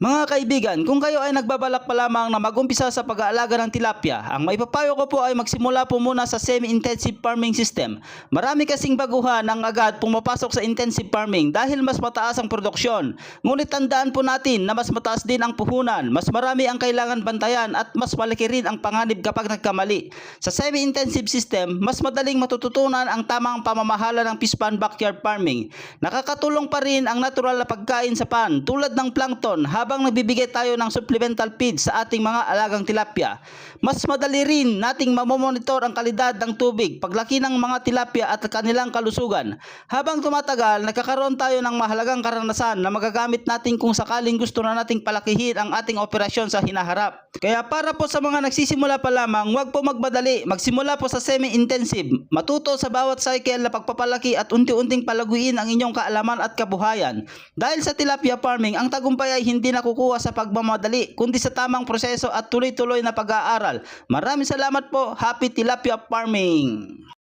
Mga kaibigan, kung kayo ay nagbabalak pa lamang na mag-umpisa sa pag-aalaga ng tilapia, ang maipapayo ko po ay magsimula po muna sa semi-intensive farming system. Marami kasing baguhan ang agad pumapasok sa intensive farming dahil mas mataas ang produksyon. Ngunit tandaan po natin na mas mataas din ang puhunan, mas marami ang kailangan bantayan at mas malaki rin ang panganib kapag nagkamali. Sa semi-intensive system, mas madaling matututunan ang tamang pamamahala ng fish pond backyard farming. Nakakatulong pa rin ang natural na pagkain sa pond tulad ng plankton habang nagbibigay tayo ng supplemental feed sa ating mga alagang tilapia. Mas madali rin nating mamomonitor ang kalidad ng tubig, paglaki ng mga tilapia at kanilang kalusugan. Habang tumatagal, nagkakaroon tayo ng mahalagang karanasan na magagamit natin kung sakaling gusto na nating palakihin ang ating operasyon sa hinaharap. Kaya para po sa mga nagsisimula pa lamang, huwag po magmadali. Magsimula po sa semi-intensive. Matuto sa bawat cycle na pagpapalaki at unti-unting palaguin ang inyong kaalaman at kabuhayan. Dahil sa tilapia farming, ang tagumpay ay hindi nakukuha sa pagmamadali, kundi sa tamang proseso at tuloy-tuloy na pag-aaral. Maraming salamat po. Happy Tilapia Farming!